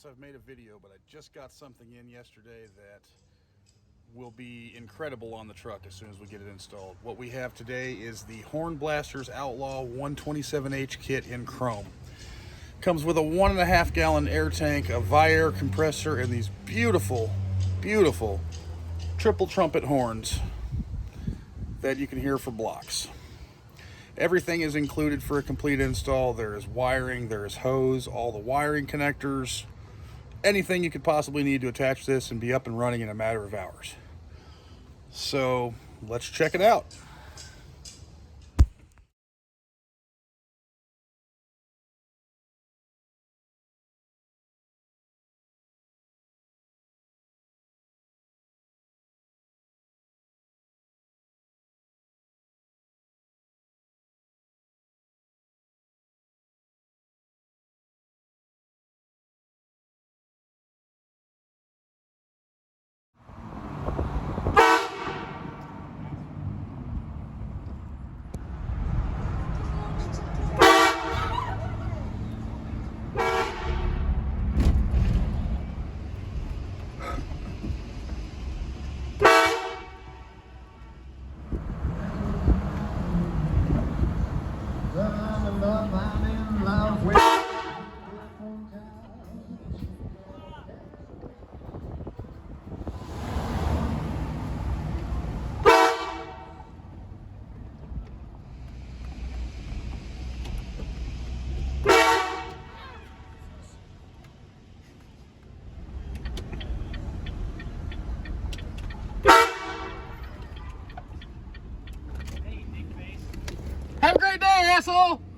since I've made a video, but I just got something in yesterday that will be incredible on the truck as soon as we get it installed. What we have today is the Hornblasters Outlaw 127H kit in chrome. Comes with a 1.5 gallon air tank, a Viair compressor, and these beautiful, beautiful triple trumpet horns that you can hear for blocks. Everything is included for a complete install. There is wiring, there is hose, all the wiring connectors, anything you could possibly need to attach this and be up and running in a matter of hours. So let's check it out. Have a great day, asshole!